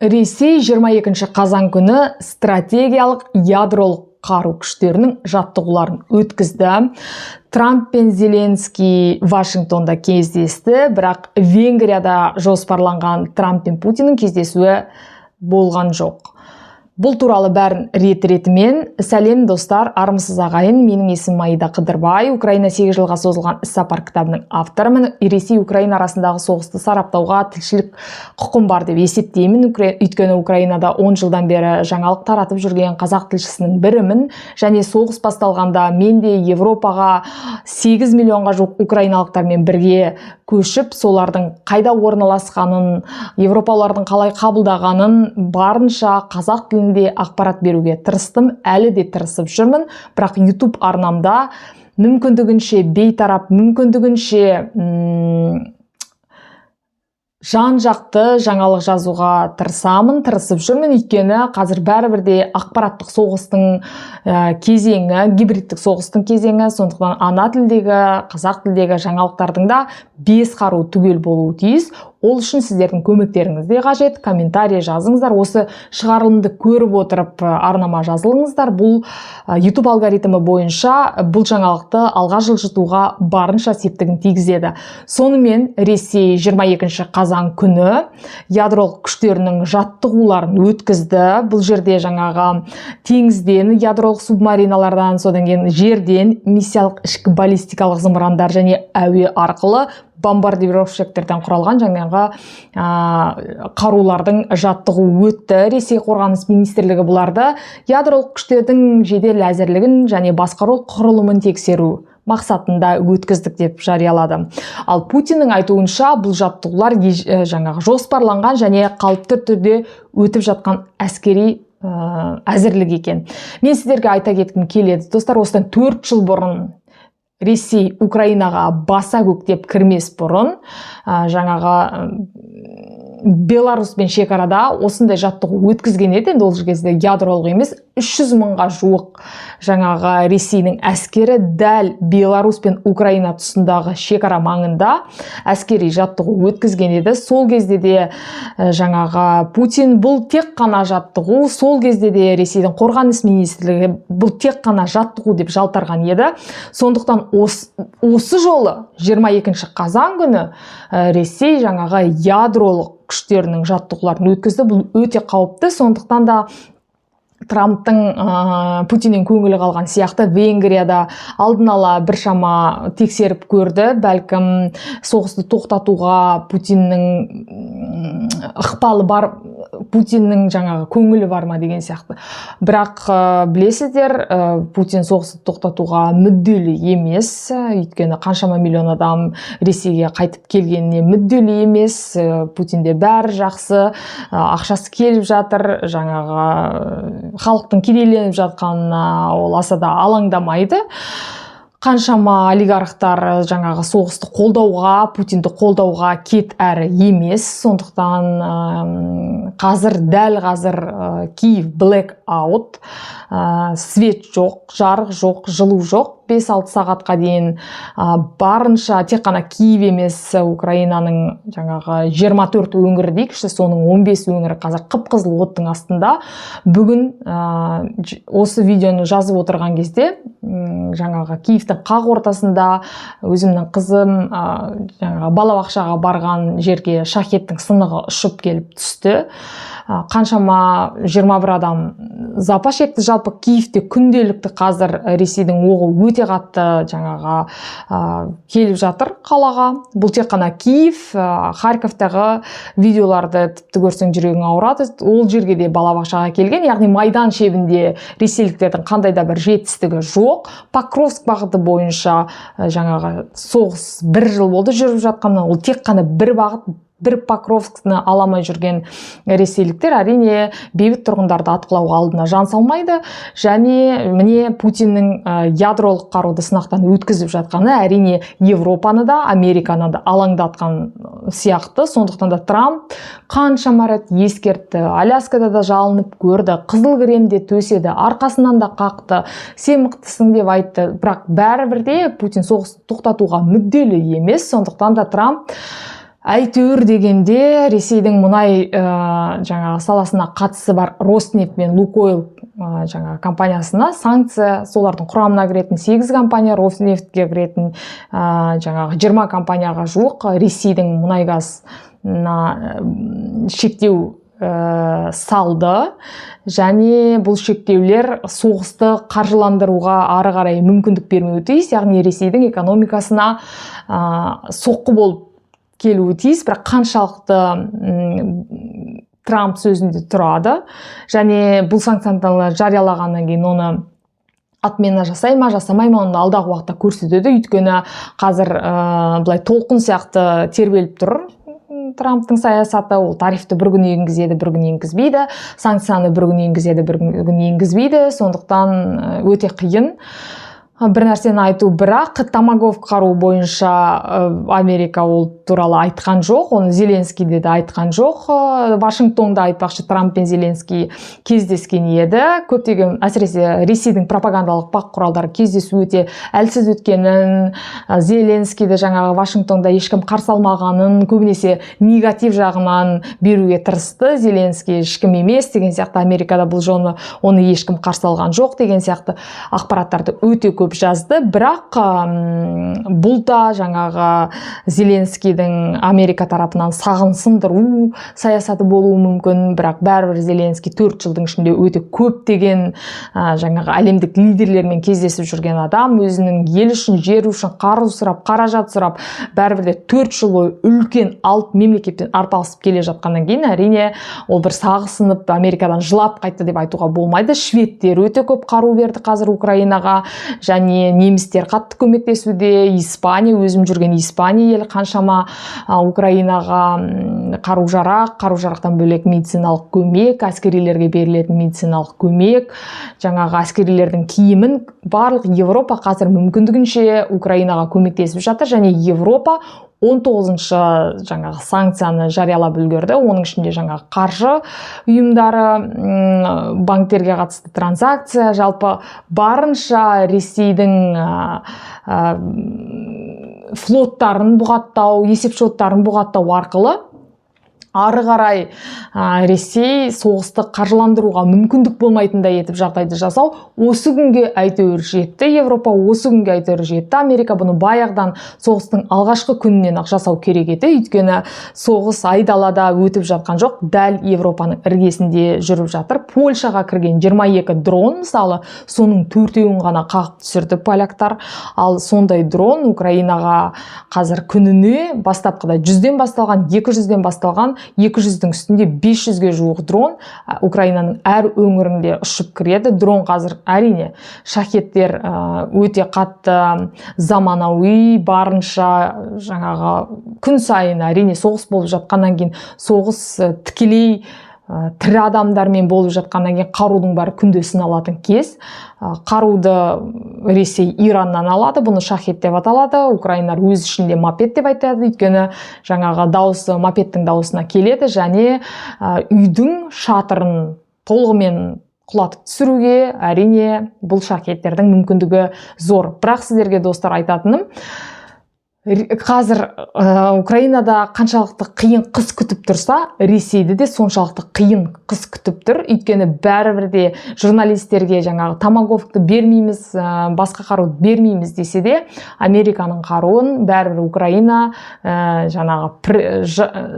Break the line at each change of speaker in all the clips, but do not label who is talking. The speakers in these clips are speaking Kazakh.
Ресей 22 қазан күні стратегиялық ядролық қару күштерінің жаттығуларын өткізді. Трамп пен Зеленский Вашингтонда кездесті, бірақ Венгрияда жоспарланған Трамп пен Путиннің кездесуі болған жоқ. Бұл туралы бәрін рет-ретімен. Сәлем достар, армысыз ағайын, менің есімім Аида Қыдырбай, Украина 8 жылға созылған іс-сапар кітабының авторымын. Ресей Украина арасындағы соғысты сараптауға тілшілік құқым бар деп есептеймін. Өйткені Украинада 10 жылдан бері жаңалық таратып жүрген қазақ тілшісінің бірімін, және соғыс басталғанда мен де Европаға 8 миллионға жоқ украиналықтармен бірге көшіп, солардың қайда орналасқанын, Европалардың қалай қабылдағанын барынша қазақ тілінде ақпарат беруге тырыстым, әлі де тырысып жүрмін. Бірақ YouTube арнамда мүмкіндігінше бейтарап, мүмкіндігінше жан-жақты жаңалық жазуға тырысып жүрмін. Өйткені қазір бәрібірде ақпараттық соғыстың кезеңі, гибридтік соғыстың кезеңі, сондықтан ана тілдегі, қазақ тілдегі жаңалықтардың да 5 қару түгел болуы тиіс. Ол үшін сіздердің көмектеріңіз де қажет. Комментарий жазыңыздар. Осы шығарылымды көріп отырып арнама жазылыңыздар. Бұл YouTube алгоритмі бойынша бұл жаңалықты алға жылжытуға барынша септігін тигізеді. Сонымен Ресей 22 қазан күні ядролық күштерінің жаттығуларын өткізді. Бұл жерде жаңағы теңізден, ядролық субмариналардан, содан кейін жерден миссиялық ішкі баллистикалық зымырандар және әуе арқылы бомбардировщиктерден құралған жаңағы қарулардың жаттығу өтті. Ресей қорғаныс министрлігі бұларды ядролық күштердің жедел әзірлігін және басқару құрылымын тексеру мақсатында өткіздік деп жариялады. Ал Путиннің айтуынша бұл жаттығулар жаңағы жоспарланған және қалыпты түрде өтіп жатқан әскери әзірлік екен. Мен сіздерге айта кеткім келеді. Достар, осыдан 4 жыл бұрын Ресей Украинаға баса көктеп кірмес бұрын жаңағы Беларусьпен шекарада осындай жаттығу өткізген еді. Ол кезде ядролық емес, 300 мыңға жуық жаңағы Ресейдің әскері дәл Беларусь пен Украина тұсындағы шекара маңында әскери жаттығу өткізген еді. Сол кезде де жаңағы Путин бұл тек қана жаттығу, сол кезде де Ресейдің қорғаныс министрлігі бұл тек қана жаттығу деп жалтарған еді. Сондықтан осы жолы 22 қазан күні Ресей жаңағы ядролық күштерінің жаттығуларын өткізді. Бұл өте қауіпті. Сондықтан да Трамптың Путиннен көңілі қалған сияқты Венгрияда алдын ала біршама тексеріп көрді. Бәлкім соғысты тоқтатуға Путиннің ықпалы бар, Путиннің жаңағы көңілі бар ма деген сияқты. Бірақ білесіздер, Путин соғысты тоқтатуға мүдделі емес. Өйткені қаншама миллион адам Ресейге қайтып келгеніне мүдделі емес. Путинде бәрі жақсы, ақшасы келіп жатыр, жаңағы халықтың кедейленіп жатқанына ол аса да алаңдамайды. Қаншама олигархтар жаңағы соғысты қолдауға, Путинді қолдауға кет әрі емес. Сондықтан дәл қазір Киев black out, свет жоқ, жарық жоқ, жылу жоқ. 5-6 сағатқа дейін барынша тек қана Киев емес, Украинаның жаңағы 24 өңірі дейікші, соның 15 өңірі қазір қып-қызыл оттың астында. Бүгін осы видеоны жазып отырған кезде жаңағы Киевтің қақ ортасында өзімнің қызым жаңағы балабақшаға барған жерге шахеттің сынығы ұшып келіп түсті. Қаншама 21 адам запа шекті. Жалпы Киевте күнделікті қазір Ресейдің оғы өте қатты жаңағы келіп жатыр қалаға. Бұл тек қана Киев, Харьковтағы видеоларды тіпті көрсең жүрегің ауырады. Ол жерге де балабақшаға келген, яғни Майдан шебінде ресейліктердің қандай да бір жетістігі жоқ. Покровск бағыты бойынша жаңағы соғыс 1 жыл болды жүріп жатқаннан, ол тек қана бір бағыт, бір Покровскны аламай жүрген ресейліктер әрине бейбіт тұрғындарды атқылауға алдына жан салмайды. Және міне Путиннің ядролық қаруды сынақтан өткізіп жатқаны әрине Европаны да, Американы да алаңдатқан сияқты. Сондықтан да Трамп қаншама рет ескертті. Аляскада да жалынып көрді, қызыл кремде төседі, арқасынан да қақты, сен мықтысың деп айтты. Бірақ бәрібірде Путин соғысты тоқтатуға мүдделі емес. Сондықтан да Трамп Әйтеуір дегенде Ресейдің мұнай жаңағы саласына қатысы бар Роснефть мен Лукойл жаңағы компаниясына санкция, солардың құрамына кіретін 8 компания, Роснефтьке кіретін жаңағы 20 компанияға жуық Ресейдің мұнай газына шектеу салды, және бұл шектеулер соғысты қаржыландыруға ары қарай мүмкіндік бермеуі тиіс, яғни Ресейдің экономикасына соққы болып келуі тиіс, бірақ қаншалықты Трамп сөзінде тұрады, және бұл санкцияларды жариялағаннан кейін оны отмена жасай ма, жасамай ма, оны алдағы уақытта көрсетеді. Өйткені қазір былай толқын сияқты тербеліп тұр Трамптың саясаты. Ол тарифті бір күн енгізеді, бір күн енгізбейді, санкцияны бір күн енгізеді, бір күн енгізбейді. Сондықтан өте қиын бір нәрсені айту, бірақ томагавк қару бойынша Америка ол туралы айтқан жоқ, оны Зеленскийде де айтқан жоқ. Вашингтонда айтпақшы, Трамп пен Зеленский кездескен еді. Көптеген, әсіресе Ресейдің пропагандалық бақ құралдары кездесу өте әлсіз өткенін, Зеленскийді жаңағы Вашингтонда ешкім қарсы алмағанын, көбінесе негатив жағынан беруге тырысты. Зеленский ешкім емес деген сияқты, Америкада бұл жолы оны ешкім қарсы алған жоқ деген сияқты ақпараттарды өте көп жазды. Бірақ бұл да жаңағы Зеленскийдің Америка тарапынан сағын сындыру саясаты болуы мүмкін, бірақ бәрібір Зеленский 4 жылдың ішінде өте көптеген жаңағы әлемдік лидерлермен кездесіп жүрген адам, өзінің ел үшін, жер үшін қару сұрап, қаражат сұрап, бәрібір де 4 жыл бойы үлкен алып мемлекеттен арпалысып келе жатқаннан кейін, әрине ол бір сағысынып Америкадан жылап қайтты деп айтуға болмайды. Шведтер өте көп қару берді қазір Украинаға, және немістер қатты көмектесуде. Испания, өзім жүрген Испания елі қаншама Украинаға қару-жарақтан бөлек медициналық көмек, әскерилерге берілетін медициналық көмек, жаңағы әскерилердің киімін барлық Европа қазір мүмкіндігінше Украинаға көмектесіп жатыр, және Европа 19-шы жаңағы санкцияны жариялап үлгерді. Оның ішінде жаңағы қаржы ұйымдары, банктерге қатысты транзакция, жалпы барынша Ресейдің флоттарын бұғаттау, есепшоттарын бұғаттау арқылы ары қарай Ресей соғысты қаржыландыруға мүмкіндік болмайтындай етіп жағдайды жасау осы күнге әйтеуір жетті. Европа осы күнге әйтеуір жетті. Америка бұны баяғыдан соғыстың алғашқы күнінен ақ жасау керек еді. Өйткені соғыс айдалада өтіп жатқан жоқ, дәл Европаның іргесінде жүріп жатыр. Польшаға кірген 22 дрон, мысалы, соның 4-еуін ғана қағып түсірді поляктар. Ал сондай дрон Украинаға қазір күніне бастапқыда 100-ден басталған, 200-ден басталған, 200-дің үстінде 500-ге жуық дрон Украинаның әр өңірінде ұшып кіреді. Дрон қазір әрине шахеттер өте қатты заманауи, барынша жаңағы күн сайын әрине соғыс болып жатқаннан кейін, соғыс тікелей тірі адамдармен болып жатқаннан кейін қарудың бәрі күндесін алатын кез. Қаруды Ресей Ираннан алады, бұны шахет деп аталады. Украинар өз ішінде мопед деп айтады, өйткені жаңағы дауысы мопедтің дауысына келеді, және үйдің шатырын толығымен құлатып түсіруге әрине бұл шахеттердің мүмкіндігі зор. Бірақ сіздерге достар айтатыным, қазір Украинада қаншалықты қиын қыс күтіп тұрса, Ресейді де соншалықты қиын қыс күтіп тұр. Өйткені бәрібір де журналистерге жаңағы томагавкты бермейміз, басқа қару бермейміз десе де, Американың қаруын бәрібір Украина жаңағы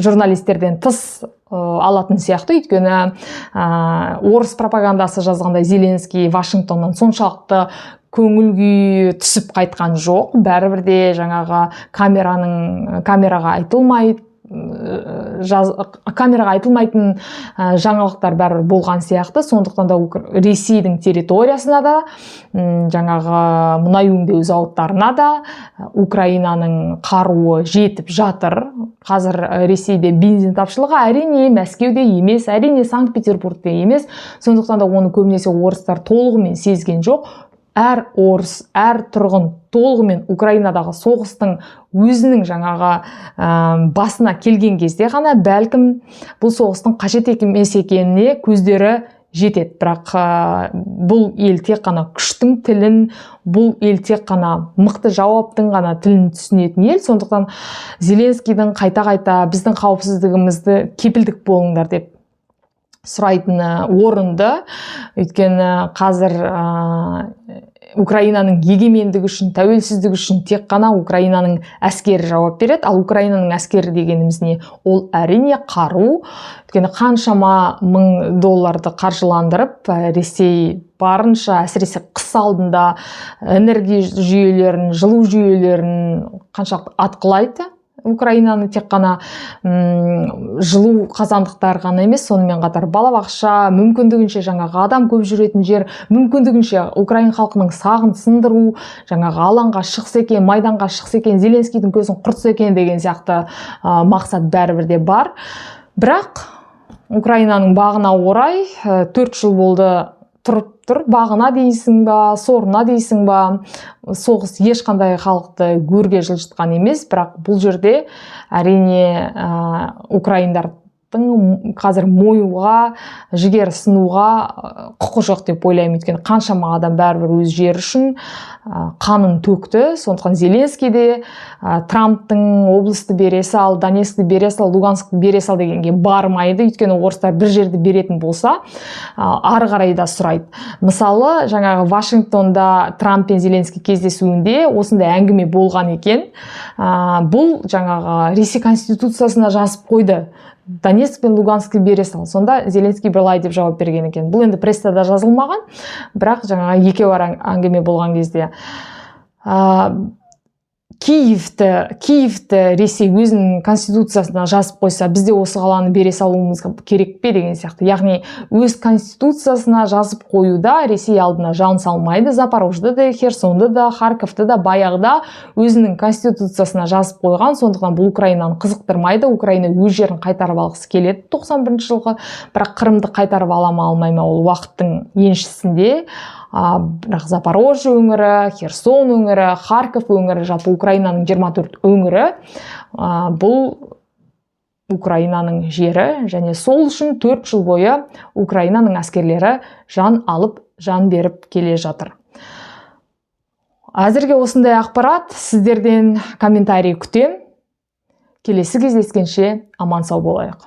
журналистерден тыс алатын сияқты. Өйткені орыс пропагандасы жазғандай Зеленский Вашингтоннан соншалықты көңіл күй түсіп қайтқан жоқ. Бәрібір де жаңағы камераға айтылмайтын жаңалықтар бәрібір болған сияқты. Сондықтан да Ресейдің территориясына да, жаңағы мұнай өңдеу зауыттарына да Украинаның қаруы жетіп жатыр. Қазір Ресейде бензин тапшылығы әрине Мәскеуде емес, әрине Санкт-Петербургте емес. Сондықтан да оны көбінесе орыстар толығымен сезген жоқ. Әр орыс, әр тұрғын толығымен Украинадағы соғыстың өзінің жаңағы басына келген кезде ғана бәлкім бұл соғыстың қажет емес екеніне көздері жетеді. Бірақ бұл ел тек қана күштің тілін, бұл ел тек қана мықты жауаптың ғана тілін түсінетін ел. Сондықтан Зеленскийдің қайта-қайта біздің қауіпсіздігімізді кепілдік болыңдар деп сұрайтыны орынды. Өйткені қазір Украинаның егемендігі үшін, тәуелсіздігі үшін тек қана Украинаның әскері жауап береді. Ал Украинаның әскері дегеніміз не? Ол әрине қару. Өйткені қаншама мың долларды қаржыландырып, Ресей барынша, әсіресе қыс алдында энергия жүйелерін, жылу жүйелерін қаншақты атқылайды. Украинаны тек қана жылу қазандықтар ғана емес, сонымен қатар балабақша, мүмкіндігінше жаңағы адам көп жүретін жер, мүмкіндігінше Украин халқының сағын сындыру, жаңағы алаңға шықса екен, майданға шықса екен, Зеленскийдің көзін құртса екен деген сияқты мақсат бәрібір де бар. Бірақ Украинаның бағына орай 4 жыл болды тұрып тұр. Бағына дейсің ба, сорына дейсің ба, соғыс ешқандай халықты гөрге жылжытқан емес. Бірақ бұл жерде әрине украиндардың қазір мойуға, жігер сынуға құқы жоқ деп ойлаймын. Өйткені қаншама адам бәрібір өз жері үшін қанын төкті. Сондықтан Зеленский де Трамптың облысты бере сал, Донецкті бере сал, Луганскті бере сал дегенге бармайды. Өйткені орыстар бір жерді беретін болса, ары қарай да сұрайды. Мысалы, жаңағы Вашингтонда Трамп пен Зеленский кездесуінде осындай әңгіме болған екен. Бұл жаңағы Ресей конституциясына жазып қойды. Донецк пен Луганскті бере сал. Сонда Зеленский былай деп жауап берген екен. Бұл енді прессада жазылмаған, бірақ жаңағы екеуара әңгіме болған кезде Киевті Ресей өзінің конституциясына жазып қойса, бізде осы қаланы бере салуымыз керек пе деген сияқты. Яғни өз конституциясына жазып қоюда Ресей алдына жан салмайды. Запорожды да, Херсонды да, Харьковты да баяғыда өзінің конституциясына жазып қойған. Сондықтан бұл Украинаны қызықтырмайды. Украина өз жерін қайтарып алғысы келеді 91 жылғы. Бірақ Қырымды қайтарып ала ма, алмай ма, ол уақыттың еншісінде. Бірақ Запорожье өңірі, Херсон өңірі, Харьков өңірі, жалпы Украинаның 24 өңірі бұл Украинаның жері, және сол үшін 4 жыл бойы Украинаның әскерлері жан алып, жан беріп келе жатыр. Әзірге осындай ақпарат, сіздерден комментарий күтем. Келесі кездескенше аман сау болайық.